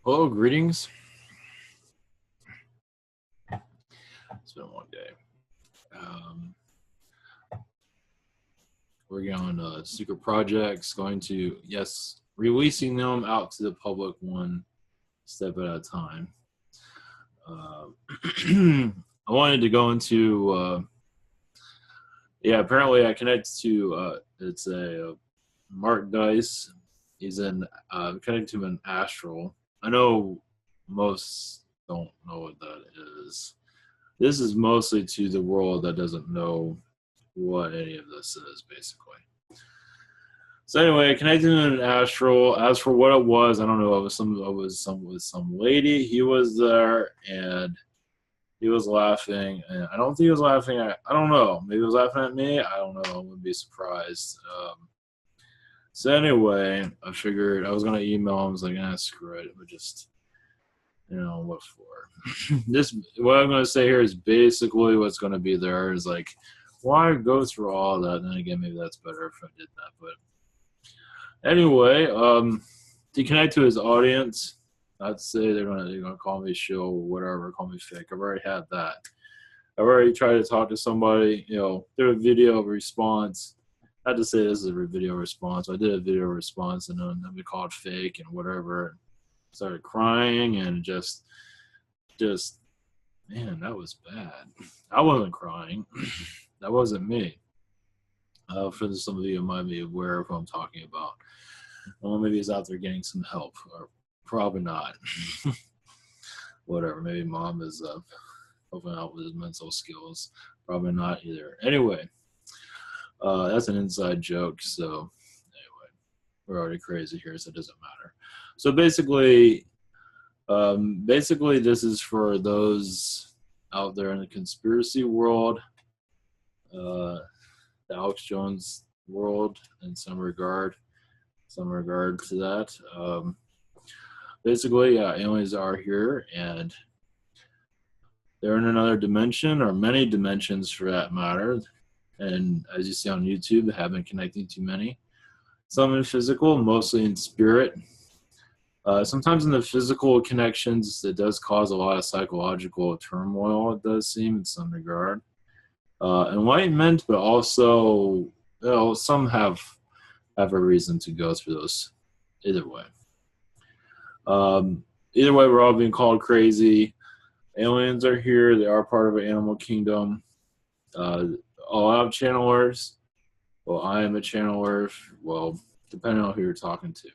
Hello, greetings. It's been a long day. Working on secret projects, releasing them out to the public one step at a time. I wanted to go into, apparently I connected to, it's a Mark Dice. He's connected to an Astral. I know most don't know what that is. This is mostly to the world that doesn't know what any of this is, basically. So anyway, connecting to an Astral. As for what it was, I don't know. It was some lady. He was there and he was laughing. And I don't think he was laughing at. I don't know. Maybe he was laughing at me. I don't know. I wouldn't be surprised. So anyway, I figured I was gonna email him. I was like, screw it. But just, what for? What I'm gonna say here is basically what's gonna be there is like, why go through all that? And then again, maybe that's better if I did that. But anyway, to connect to his audience, not to say they're gonna call me shill or whatever, call me fake. I've already had that. I've already tried to talk to somebody, through a video response. Not to say this is a video response. I did a video response and then we called fake and whatever. Started crying and just man, that was bad. I wasn't crying. That wasn't me. For some of you who might be aware of what I'm talking about. Well, maybe he's out there getting some help, or probably not. Whatever. Maybe mom is helping out with his mental skills. Probably not either. Anyway, that's an inside joke. So anyway, we're already crazy here, so it doesn't matter. So basically, this is for those out there in the conspiracy world, the Alex Jones world in some regard to that. Basically, aliens are here, and they're in another dimension, or many dimensions for that matter. And as you see on YouTube, they have been connecting to many. Some in physical, mostly in spirit. Sometimes in the physical connections, it does cause a lot of psychological turmoil, it does seem, in some regard. Enlightenment, but also, some have a reason to go through those. Either way. We're all being called crazy. Aliens are here. They are part of an animal kingdom. A lot of channelers. Well, I am a channeler. Well, depending on who you're talking to.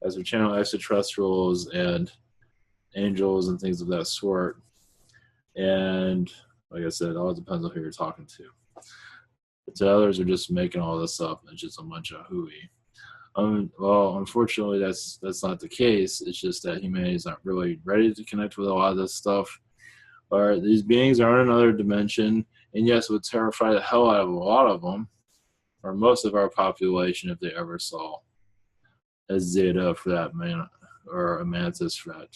As we channel extraterrestrials and angels and things of that sort. And like I said, it all depends on who you're talking to. But to others are just making all this up. It's just a bunch of hooey. Well, unfortunately, that's not the case. It's just that humanity is not really ready to connect with a lot of this stuff. Or these beings are in another dimension, and yes, it would terrify the hell out of a lot of them, or most of our population, if they ever saw a Zeta for that man, or a Mantis for that.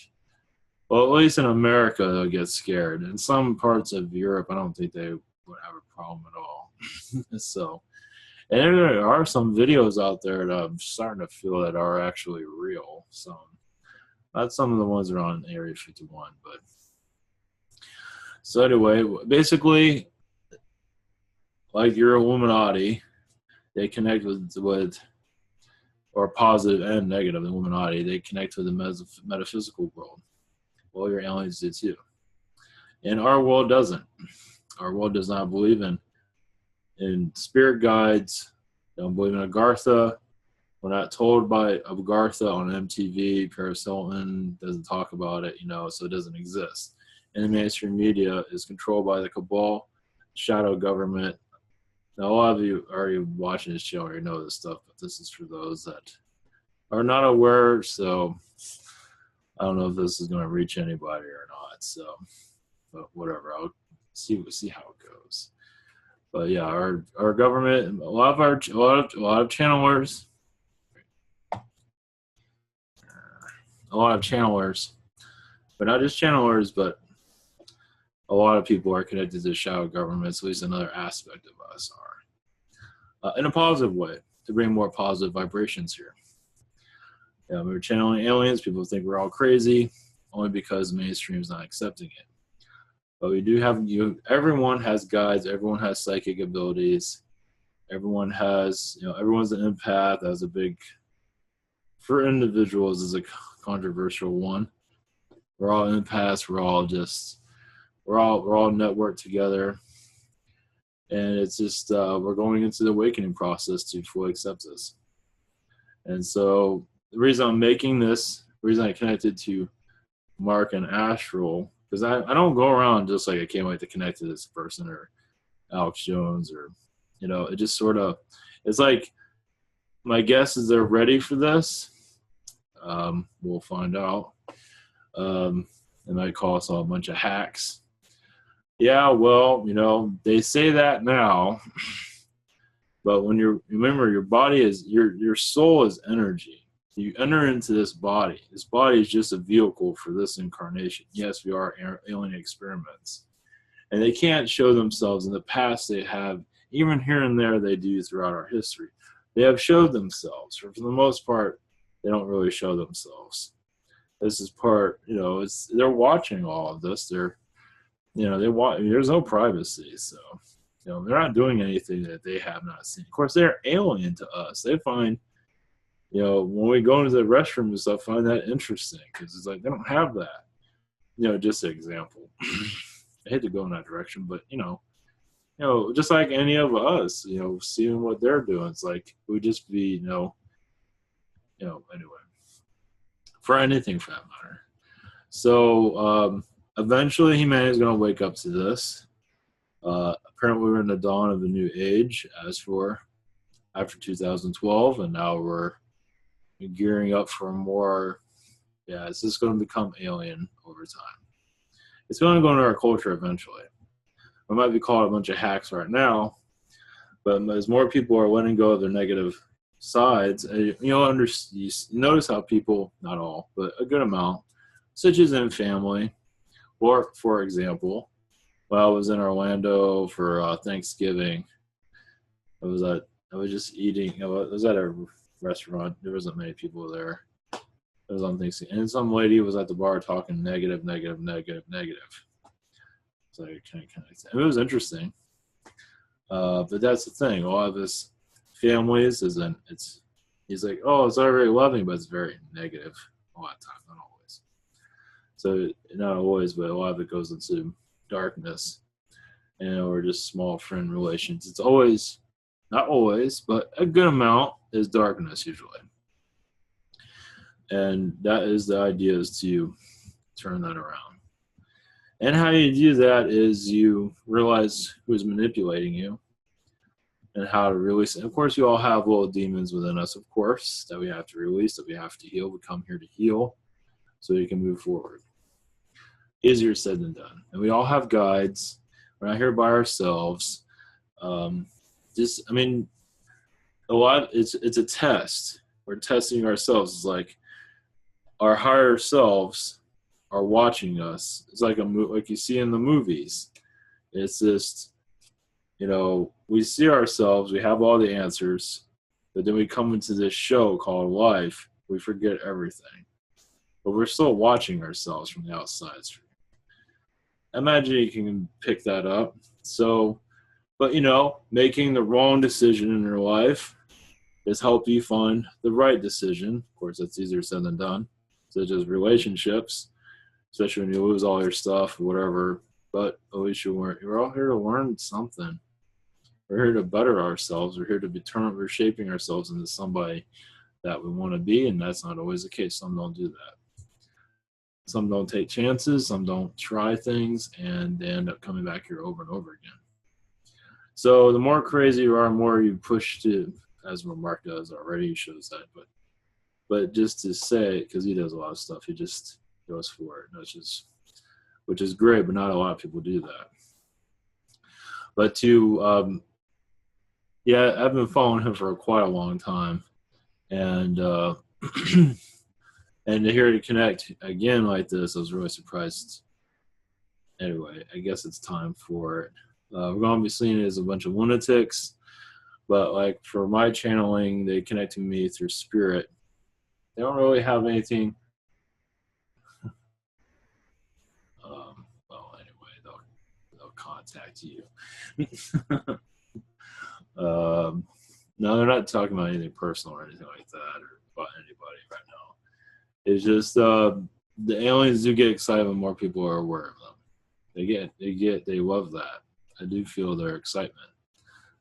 Well, at least in America, they'll get scared. In some parts of Europe, I don't think they would have a problem at all. So, and there are some videos out there that I'm starting to feel that are actually real. Some, not some of the ones that are on Area 51, but so anyway, basically, like your Illuminati, they connect with or positive and negative Illuminati. They connect with the metaphysical world. Well, your aliens do too. And our world doesn't. Our world does not believe in spirit guides. They don't believe in Agartha. We're not told by Agartha on MTV. Paris Hilton doesn't talk about it, so it doesn't exist. And the mainstream media is controlled by the cabal, shadow government. Now, a lot of you already watching this show already know this stuff, but this is for those that are not aware. So I don't know if this is going to reach anybody or not. So, but whatever, I'll see how it goes. But yeah, our government, a lot of channelers, but not just channelers, but a lot of people are connected to shadow governments. At least another aspect of us are, in a positive way, to bring more positive vibrations here. Yeah, we were channeling aliens. People think we're all crazy, only because the mainstream's not accepting it. But we do have everyone has guides. Everyone has psychic abilities. Everyone has, everyone's an empath. That's a big, for individuals, is a controversial one. We're all empaths. We're all networked together, and it's just we're going into the awakening process to fully accept this. And so the reason I'm making this, the reason I connected to Mark and Astral, because I don't go around just like I can't wait to connect to this person or Alex Jones or, it just sort of, it's like my guess is they're ready for this. We'll find out. They might call us all a bunch of hacks. Yeah, well, they say that now, but when remember your body is, your soul is energy. You enter into this body. This body is just a vehicle for this incarnation. Yes, we are alien experiments. And they can't show themselves. In the past, they have, even here and there, they do throughout our history. They have showed themselves. For the most part, they don't really show themselves. This is part, they're watching all of this. They're, they watch. There's no privacy, so they're not doing anything that they have not seen. Of course, they're alien to us. They find, when we go into the restroom and stuff, find that interesting because it's like they don't have that. Just an example. I hate to go in that direction, but just like any of us, seeing what they're doing, it's like we just be, anyway, for anything for that matter. So eventually, humanity is going to wake up to this. Apparently, we're in the dawn of a new age, as for after 2012, and now we're gearing up for more. Yeah, it's just going to become alien over time. It's going to go into our culture eventually. We might be called a bunch of hacks right now, but as more people are letting go of their negative sides, you notice how people, not all, but a good amount, such as in family, or for example, when I was in Orlando for Thanksgiving, I was just eating. I was at a restaurant. There wasn't many people there. It was on Thanksgiving, and some lady was at the bar talking negative. So it was interesting. But that's the thing. A lot of his families he's like, oh, it's all very loving, but it's very negative a lot of times, not always. So not always, but a lot of it goes into darkness, or just small friend relations. It's always, not always, but a good amount is darkness usually. And that is the idea, is to turn that around. And how you do that is you realize who's manipulating you and how to release it. Of course, you all have little demons within us, of course, that we have to release, that we have to heal. We come here to heal so you can move forward. Easier said than done. And we all have guides. We're not here by ourselves. A lot, it's a test. We're testing ourselves. It's like our higher selves are watching us. It's like like you see in the movies. It's just, we see ourselves, we have all the answers, but then we come into this show called life, we forget everything. But we're still watching ourselves from the outside. Imagine you can pick that up. So, but making the wrong decision in your life has helped you find the right decision. Of course, that's easier said than done, such as relationships, especially when you lose all your stuff or whatever. But at least you're all here to learn something. We're here to better ourselves. We're here to we're shaping ourselves into somebody that we want to be, and that's not always the case. Some don't do that. Some don't take chances. Some don't try things, and they end up coming back here over and over again. So the more crazy you are, the more you push to, as what Mark does already, he shows that. But just to say, because he does a lot of stuff, he just goes for it, which is great, but not a lot of people do that. But I've been following him for quite a long time, and and to hear it connect again like this, I was really surprised. Anyway, I guess it's time for it. We're going to be seeing it as a bunch of lunatics, but like for my channeling, they connect to me through spirit. They don't really have anything. Well, anyway, they'll contact you. No, they're not talking about anything personal or anything like that, or about anybody right now. It's just the aliens do get excited when more people are aware of them. They love that. I do feel their excitement.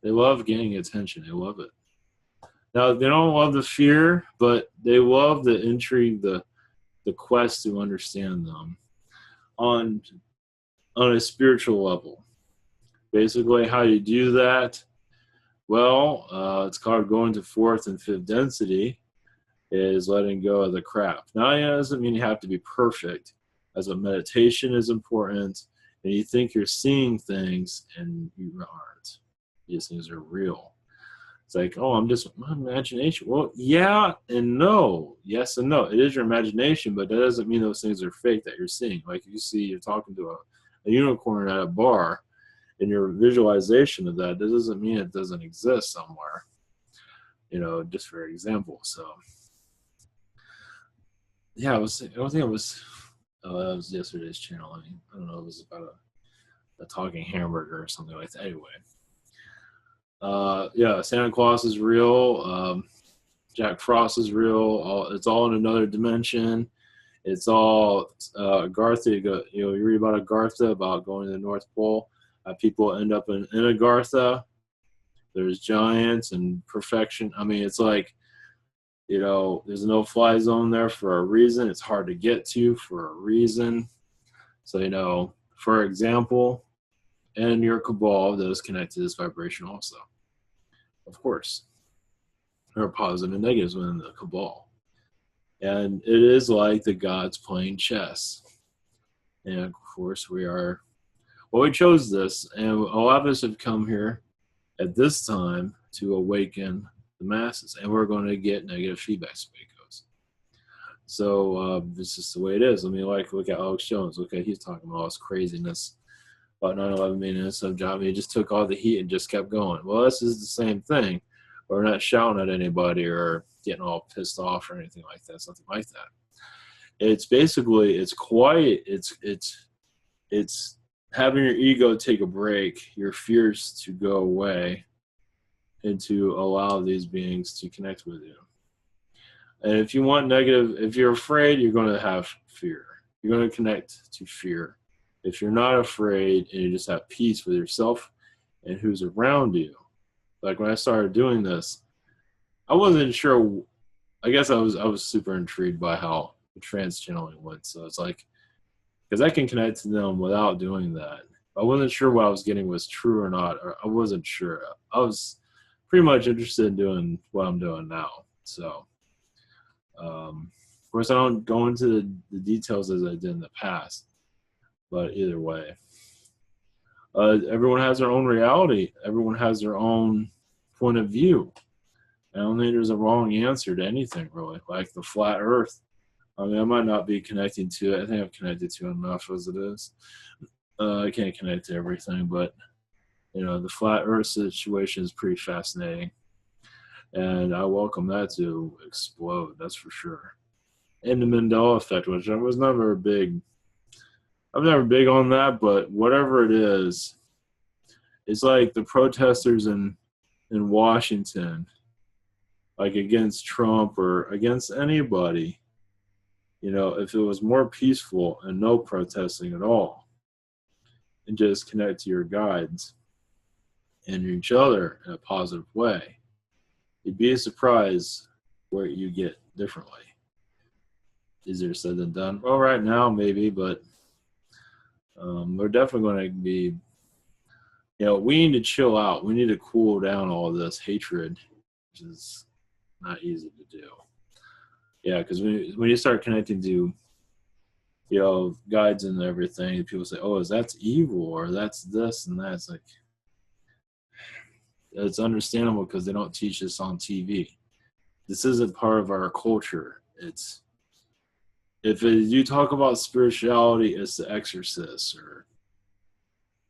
They love getting attention. They love it. Now they don't love the fear, but they love the intrigue, the quest to understand them on a spiritual level. Basically, how you do that? Well, it's called going to fourth and fifth density. Is letting go of the crap. Now, it doesn't mean you have to be perfect. As a meditation is important, and you think you're seeing things, and you aren't. These things are real. It's like, oh, I'm just my imagination. Well, yeah and no. Yes and no. It is your imagination, but that doesn't mean those things are fake that you're seeing. Like you see, you're talking to a unicorn at a bar, and your visualization of that doesn't mean it doesn't exist somewhere. Just for example. So. Yeah, I don't think it was. Oh, that was yesterday's channel. I don't know. It was about a talking hamburger or something like that. Anyway, yeah, Santa Claus is real. Jack Frost is real. It's all in another dimension. It's all Agartha. You read about Agartha, about going to the North Pole. People end up in Agartha. There's giants and perfection. I mean, it's like. There's a no-fly zone there for a reason. It's hard to get to for a reason. So, for example, in your cabal, those connect to this vibration also. Of course. There are positives and negatives within the cabal. And it is like the gods playing chess. And, of course, we chose this. And a lot of us have come here at this time to awaken the masses, and we're going to get negative feedback as it goes. So this is the way it is. I mean, look at Alex Jones. Okay, he's talking about all this craziness about 9/11 being an inside job. He just took all the heat and just kept going. Well, this is the same thing. We're not shouting at anybody or getting all pissed off or anything like that. Something like that. It's basically it's quiet. It's having your ego take a break, your fears to go away, and to allow these beings to connect with you. And if you want negative, if you're afraid, you're going to have fear. You're going to connect to fear. If you're not afraid and you just have peace with yourself and who's around you. Like when I started doing this, I wasn't sure. I guess I was super intrigued by how the trance channeling went. So it's like, because I can connect to them without doing that. I wasn't sure what I was getting was true or not. Or I wasn't sure. I was pretty much interested in doing what I'm doing now. So, of course, I don't go into the details as I did in the past, but either way, everyone has their own reality. Everyone has their own point of view. I don't think there's a wrong answer to anything, really, like the flat earth. I mean, I might not be connecting to it. I think I've connected to it enough as it is. I can't connect to everything, but the flat earth situation is pretty fascinating. And I welcome that to explode, that's for sure. And the Mandela effect, which I'm never big on that, but whatever it is, it's like the protesters in Washington, like against Trump or against anybody, if it was more peaceful and no protesting at all, and just connect to your guides and each other in a positive way, you'd be surprised where you get differently. Easier said than done. Well, right now maybe, but we're definitely going to be, we need to chill out. We need to cool down all this hatred, which is not easy to do. Yeah, because when you start connecting to, guides and everything, people say, oh, that's evil, or that's this and that. It's like, it's understandable because they don't teach this on TV. This isn't part of our culture. If you talk about spirituality, it's The Exorcist, or,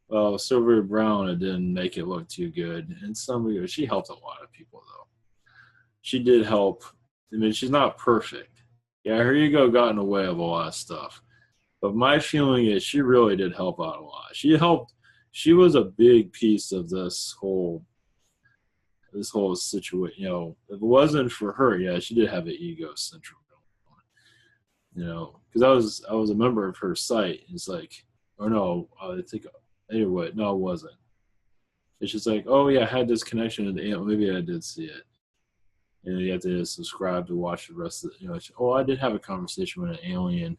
well, Sylvia Brown, it didn't make it look too good. And she helped a lot of people, though. She did help. I mean, she's not perfect. Yeah, her ego got in the way of a lot of stuff. But my feeling is she really did help out a lot. She was a big piece of this whole situation. You know, if it wasn't for her, yeah, she did have an ego syndrome. You know, because I was a member of her site. It's like, or no, I think anyway, no, it wasn't. It's just like, oh yeah, I had this connection to the maybe I did see it. And you have to subscribe to watch the rest of it. You know, oh, I did have a conversation with an alien,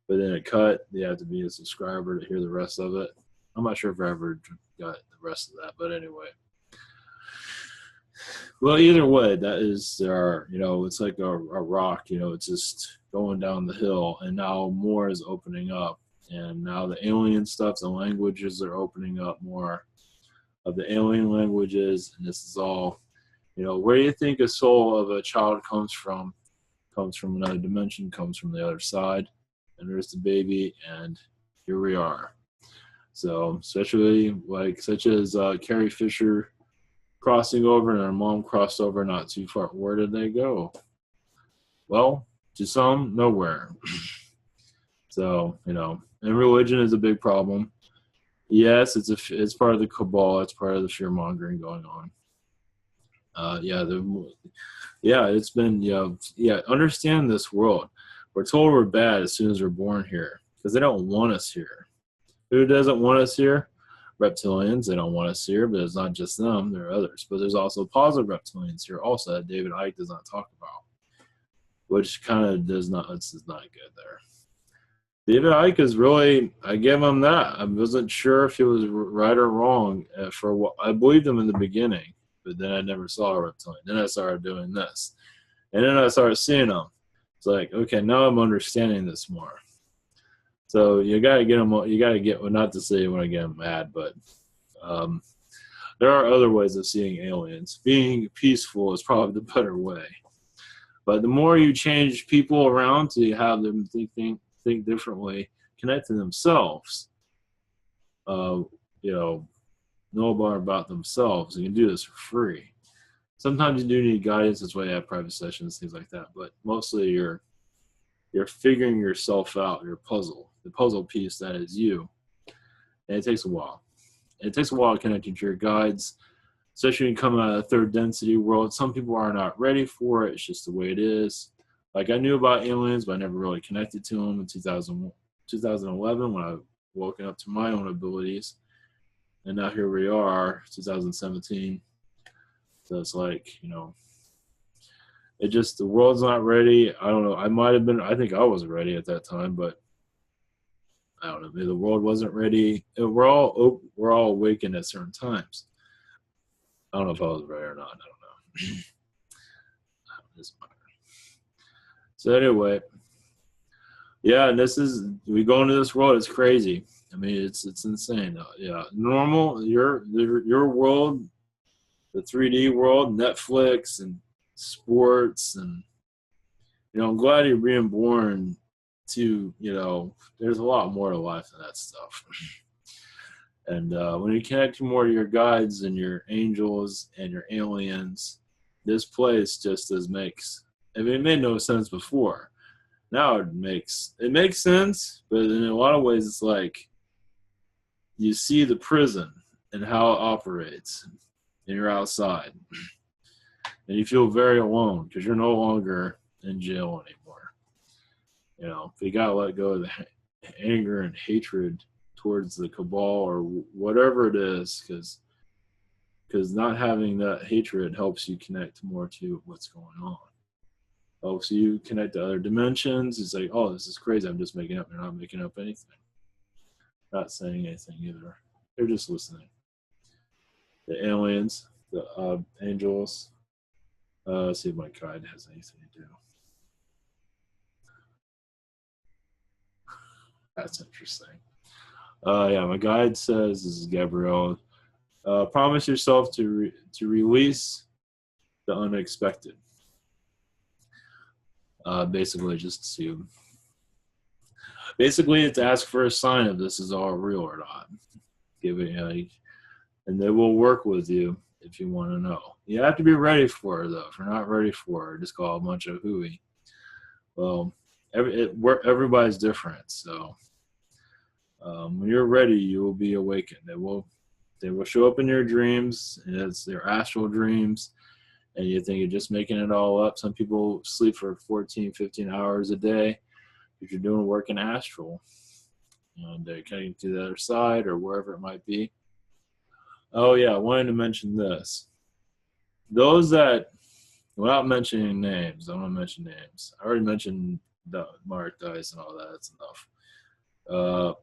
but then it cut. You have to be a subscriber to hear the rest of it. I'm not sure if I ever got the rest of that, but anyway. Well, either way, that is there. You know, it's like a rock. You know, it's just going down the hill, and now more is opening up, and now the alien stuff, the languages are opening up more of the alien languages, and this is all. You know, where do you think a soul of a child comes from? Comes from another dimension, comes from the other side, and there's the baby, and here we are. So, especially like such as Carrie Fisher crossing over, and her mom crossed over not too far. Where did they go? Well, to some, nowhere. So, you know, and religion is a big problem. Yes, it's part of the cabal. It's part of the fear mongering going on. It's been understand this world. We're told we're bad as soon as we're born here because they don't want us here. Who doesn't want us here? Reptilians. They don't want us here, but it's not just them. There are others, but there's also positive reptilians here also that David Icke does not talk about, which kind of does not. It's not good there. David Icke is really, I give him that. I wasn't sure if he was right or wrong for what I believed him in the beginning, but then I never saw a reptilian. Then I started doing this, and then I started seeing them. It's like, okay, now I'm understanding this more. So you gotta get them. You gotta get. Well, not to say you want to get them mad, but there are other ways of seeing aliens. Being peaceful is probably the better way. But the more you change people around to have them think differently, connect to themselves, know more about themselves. You can do this for free. Sometimes you do need guidance. That's why you have private sessions, things like that. But mostly you're figuring yourself out, your puzzle, the puzzle piece that is you. And it takes a while. It takes a while connecting to your guides, especially when you come out of the third density world. Some people are not ready for it. It's just the way it is. Like I knew about aliens, but I never really connected to them in 2011 when I woken up to my own abilities. And now here we are, 2017. So it's like, the world's not ready. I don't know. I think I wasn't ready at that time, but I don't know. Maybe the world wasn't ready. We're all awakened at certain times. I don't know if I was ready or not. I don't know. So anyway, yeah, and we go into this world. It's crazy. I mean, it's insane. Yeah, normal. Your world, the 3D world, Netflix and sports, and I'm glad you're being born to. There's a lot more to life than that stuff. And when you connect more to your guides and your angels and your aliens, this place just makes. I mean, it made no sense before. Now it makes sense, but in a lot of ways, it's like you see the prison and how it operates, and you're outside, and you feel very alone because you're no longer in jail anymore. You gotta let go of the anger and hatred towards the cabal or whatever it is, because not having that hatred helps you connect more to what's going on. Helps you connect to other dimensions. It's like, oh, this is crazy. I'm just making up. You're not making up anything. Not saying anything either. They're just listening. The aliens, the angels. Let's see if my guide has anything to do. That's interesting. My guide says, this is Gabrielle, promise yourself to release the unexpected. Basically, it's ask for a sign if this is all real or not. Give it, and they will work with you if you want to know. You have to be ready for it, though. If you're not ready for it, just call a bunch of hooey. Well, everybody's different. So when you're ready, you will be awakened. They will show up in your dreams, and it's their astral dreams, and you think you're just making it all up. Some people sleep for 14, 15 hours a day if you're doing work in astral. And they're connecting to the other side or wherever it might be. Oh, yeah, I wanted to mention this. Those that, without mentioning names, I don't want to mention names. I already mentioned the Mark Dice and all that. That's enough.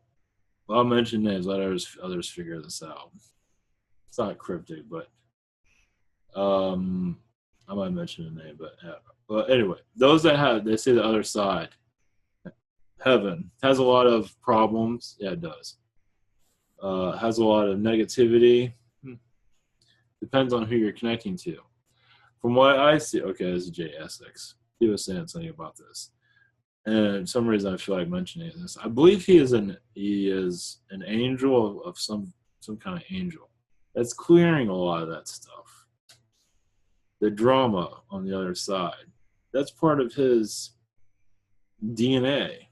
I'll mention names. Let others figure this out. It's not cryptic, but I might mention a name. But yeah. But anyway, those that they say the other side, heaven, has a lot of problems. Yeah, it does. Has a lot of negativity. Depends on who you're connecting to. From what I see, okay, this is Jay Essex. He was saying something about this. And for some reason I feel like mentioning this. I believe he is an angel of some kind of angel. That's clearing a lot of that stuff. The drama on the other side. That's part of his DNA.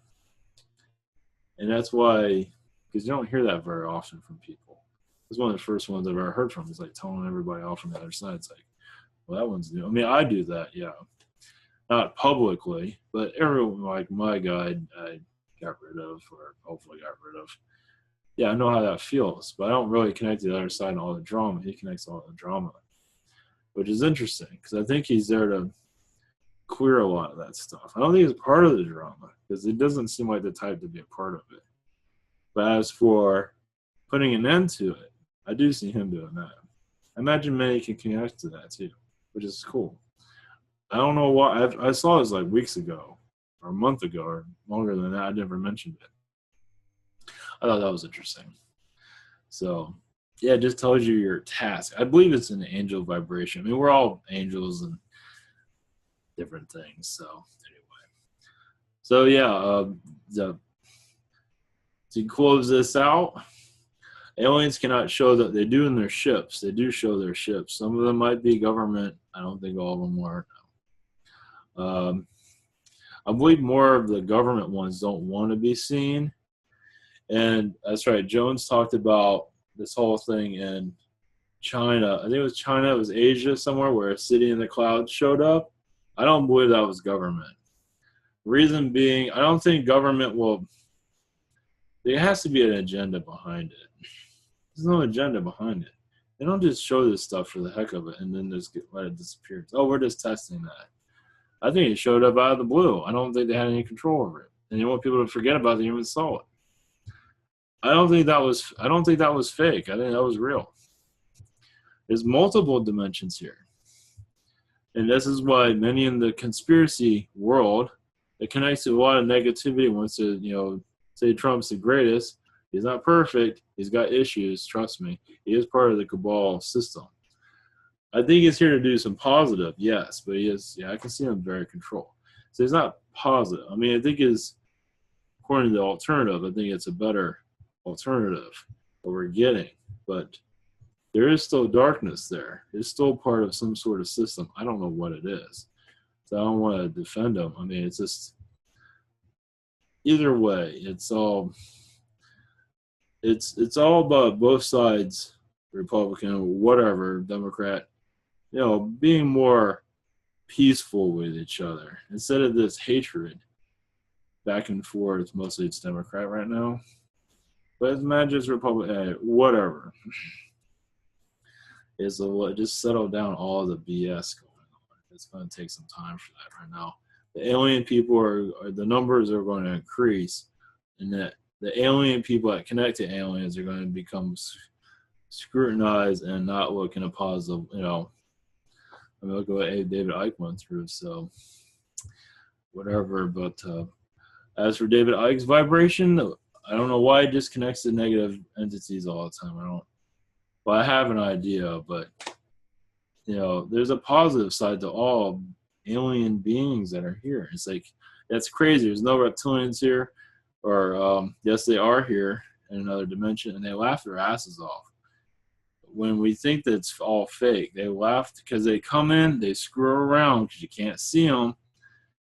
And that's why, because you don't hear that very often from people. It's one of the first ones I've ever heard from. It's like telling everybody off from the other side. It's like, well, that one's new. I mean, I do that, yeah. Not publicly, but everyone, like my guide, I got rid of, or hopefully got rid of. Yeah, I know how that feels, but I don't really connect to the other side and all the drama. He connects all the drama, which is interesting because I think he's there to clear a lot of that stuff. I don't think he's part of the drama because it doesn't seem like the type to be a part of it. But as for putting an end to it, I do see him doing that. I imagine many can connect to that too, which is cool. I don't know why. I saw this like weeks ago or a month ago or longer than that. I never mentioned it. I thought that was interesting. So, yeah, it just tells you your task. I believe it's an angel vibration. I mean, we're all angels and different things. So, anyway. So, yeah, to close this out, aliens cannot show that they do in their ships. They do show their ships. Some of them might be government. I don't think all of them are. I believe more of the government ones don't want to be seen. And that's right. Jones talked about this whole thing in China. I think it was China. It was Asia somewhere where a city in the clouds showed up. I don't believe that was government. Reason being, I don't think government will. There has to be an agenda behind it. There's no agenda behind it. They don't just show this stuff for the heck of it and then just let it disappear. Oh, we're just testing that. I think it showed up out of the blue. I don't think they had any control over it. And you want people to forget about it, they even saw it. I don't think that was fake. I think that was real. There's multiple dimensions here. And this is why many in the conspiracy world, it connects to a lot of negativity. Wants to, say Trump's the greatest. He's not perfect. He's got issues. Trust me. He is part of the cabal system. I think he's here to do some positive, yes, but he is. Yeah, I can see him very controlled. So he's not positive. I mean, I think according to the alternative, I think it's a better alternative what we're getting. But there is still darkness there. It's still part of some sort of system. I don't know what it is. So I don't want to defend him. I mean, it's just either way, it's all about both sides, Republican, whatever, Democrat, being more peaceful with each other instead of this hatred back and forth. Mostly it's Democrat right now, but it's not just Republican, whatever. Just settle down all the BS going on. It's going to take some time for that right now. The alien people the numbers are going to increase, and that the alien people that connect to aliens are going to become scrutinized and not look in a positive, I mean, look at what David Icke went through, so whatever. But as for David Icke's vibration, I don't know why it just connects to negative entities all the time. I have an idea, but there's a positive side to all alien beings that are here. It's like, that's crazy. There's no reptilians here, or yes, they are here in another dimension, and they laugh their asses off. When we think that it's all fake, they laugh because they come in, they screw around because you can't see them,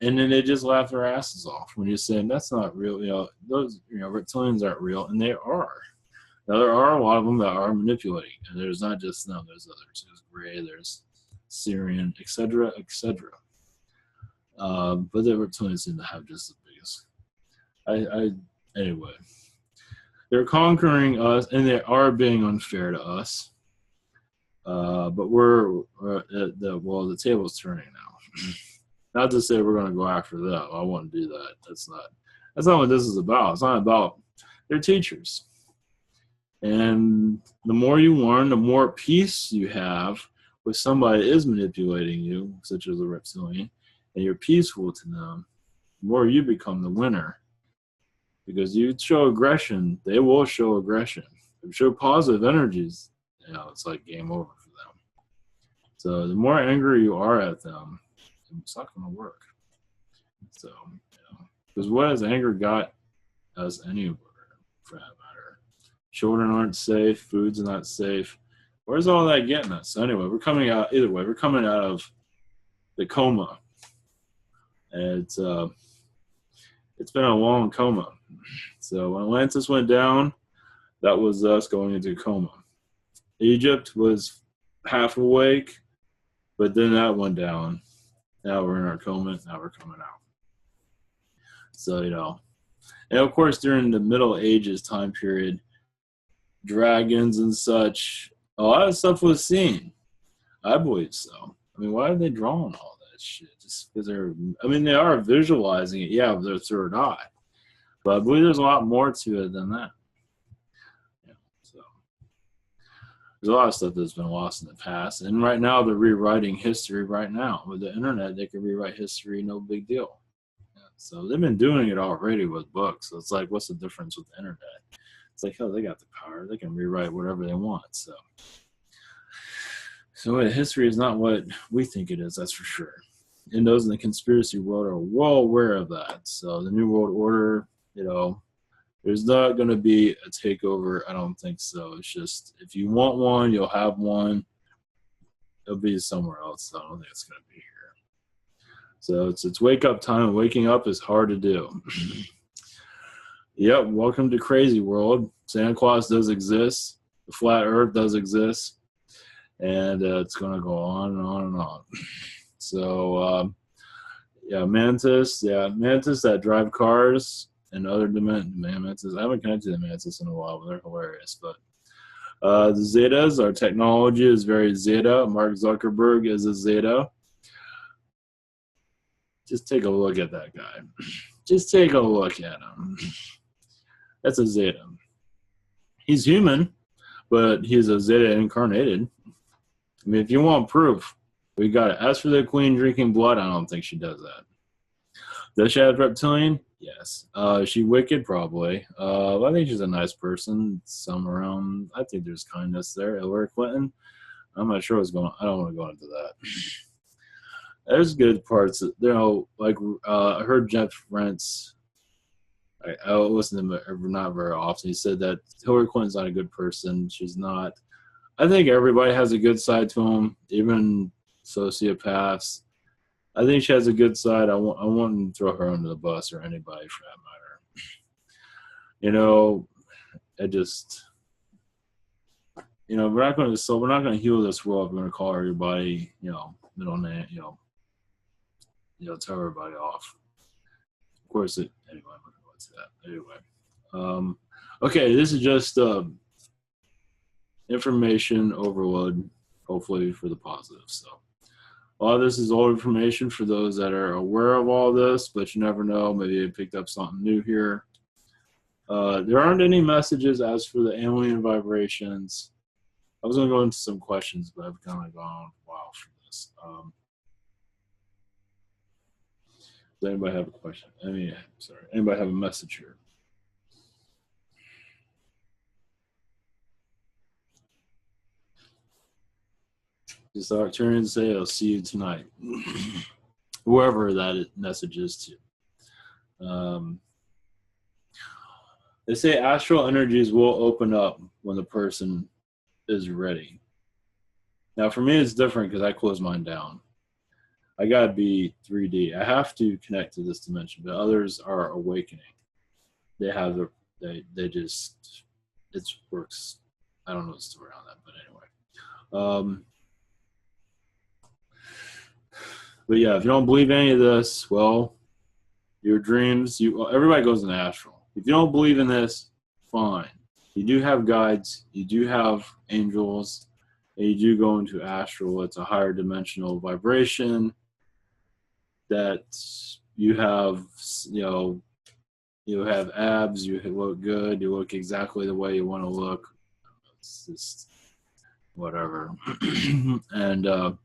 And then they just laugh their asses off when you're saying that's not real. Those reptilians aren't real, and they are. Now there are a lot of them that are manipulating, and there's not just them. There's others. There's Gray. There's Syrian, etc., etc. But the reptilians seem to have just the biggest. Anyway, they're conquering us, and they are being unfair to us. But the table's turning now. Not to say we're going to go after them. I wouldn't do that. That's not what this is about. It's not about. They're teachers, and the more you learn, the more peace you have with somebody that is manipulating you, such as a reptilian, and you're peaceful to them. The more you become the winner, because you show aggression, they will show aggression. If you show positive energies, it's like game over for them. So the more angry you are at them, it's not going to work. So, because what has anger got us anywhere, for that matter? Children aren't safe, food's not safe. Where's all that getting us? So anyway, we're coming out of the coma. And it's been a long coma. So when Atlantis went down, that was us going into coma. Egypt was half awake, but then that went down. Now we're in our coma. Now we're coming out. So, and of course, during the Middle Ages time period, dragons and such, a lot of stuff was seen. I believe so. I mean, why are they drawing all that shit? Just because they are visualizing it, with their third eye. But I believe there's a lot more to it than that. So there's a lot of stuff that's been lost in the past. And right now, they're rewriting history right now. With the internet, they can rewrite history, no big deal. So they've been doing it already with books. So it's like, what's the difference with the internet? It's like, hell, they got the power. They can rewrite whatever they want. So history is not what we think it is, that's for sure. And those in the conspiracy world are well aware of that. So the New World Order, there's not going to be a takeover. I don't think so. It's just, if you want one, you'll have one. It'll be somewhere else. So I don't think it's going to be here. So it's wake up time. Waking up is hard to do. Yep, welcome to crazy world. Santa Claus does exist. The flat earth does exist. And it's going to go on and on and on. So, mantis that drive cars and other mantis. I haven't connected to mantis in a while, but they're hilarious. But the Zetas, our technology is very Zeta. Mark Zuckerberg is a Zeta. Just take a look at that guy. Just take a look at him. That's a Zeta. He's human, but he's a Zeta incarnated. I mean, if you want proof, we got it. As for the queen drinking blood, I don't think she does that. Does she have reptilian? Yes. Is she wicked? Probably. I think she's a nice person. Some around. I think there's kindness there. Hillary Clinton. I'm not sure what's going on. I don't want to go into that. There's good parts. I heard Jeff Rentz. I listen to him not very often. He said that Hillary Clinton's not a good person. She's not. I think everybody has a good side to them, even sociopaths. I think she has a good side. I wouldn't throw her under the bus or anybody for that matter. I just, we're not going to heal this world. We're going to call everybody, middle name, tell everybody off. Of course, anyway, I'm not going to go into that. Anyway, okay, this is just information overload, hopefully for the positive. So a lot of this is old information for those that are aware of all this, but you never know. Maybe you picked up something new here. There aren't any messages as for the alien vibrations. I was going to go into some questions, but I've kind of gone a while for this. Does anybody have a question? Anybody have a message here? Just turn and say, I'll see you tonight. Whoever that message is to. They say astral energies will open up when the person is ready. Now, for me, it's different because I close mine down. I gotta be 3D. I have to connect to this dimension, but others are awakening. They have their, they just, it works. I don't know the story on that, but anyway. But yeah, if you don't believe any of this, well, your dreams, everybody goes in astral. If you don't believe in this, fine. You do have guides, you do have angels, and you do go into astral. It's a higher dimensional vibration that you have, you have abs, you look good, you look exactly the way you want to look. It's just whatever. And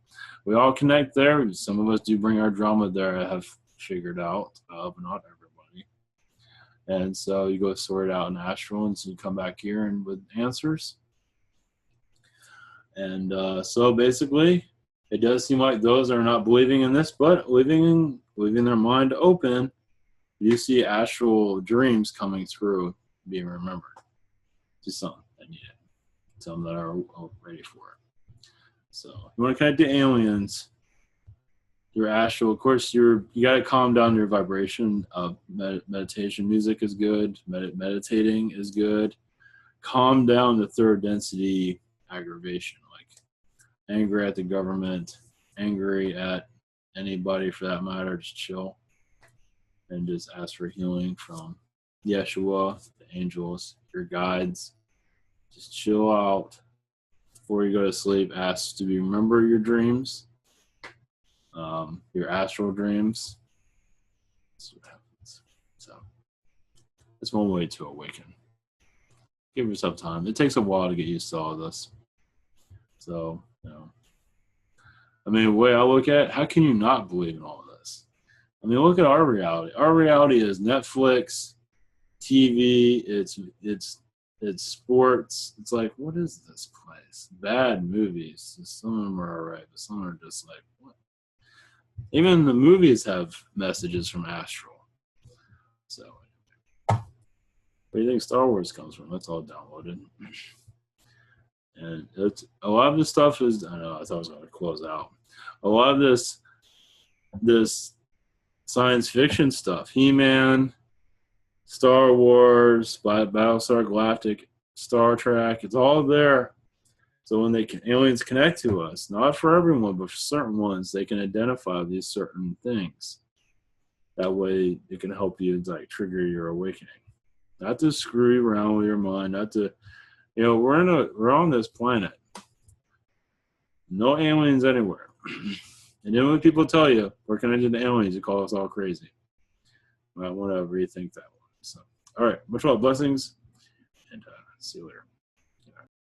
we all connect there. Some of us do bring our drama there, I have figured out, but not everybody. And so you go sort it out in astral, and so you come back here and with answers. And so basically, it does seem like those are not believing in this, but leaving their mind open, you see astral dreams coming through, being remembered. Just something that need it. Some that are ready for it. So you want to connect to aliens, your astral, of course, you got to calm down your vibration. Meditation music is good. Meditating is good. Calm down the third density aggravation, like anger at the government, angry at anybody for that matter. Just chill and just ask for healing from Yeshua, the angels, your guides. Just chill out before you go to sleep. Ask to remember your dreams, your astral dreams. That's what happens. So that's one way to awaken. Give yourself time. It takes a while to get used to all of this. So, I mean, the way I look at it, how can you not believe in all of this? I mean, look at our reality. Our reality is Netflix, TV, it's sports. It's like, what is this place? Bad movies. Some of them are all right, but some are just like, what? Even the movies have messages from astral. So, where do you think Star Wars comes from? That's all downloaded. And it's a lot of this stuff is, I know, I thought I was going to close out. A lot of this science fiction stuff, He-Man, Star Wars, Battlestar Galactic, Star Trek, it's all there. So when aliens connect to us, not for everyone, but for certain ones, they can identify these certain things. That way, it can help you like trigger your awakening. Not to screw around with your mind, not to, we're on this planet. No aliens anywhere. And then when people tell you we're connected to aliens, you call us all crazy. Well, whatever you think that way. So, all right, much love, blessings, and see you later.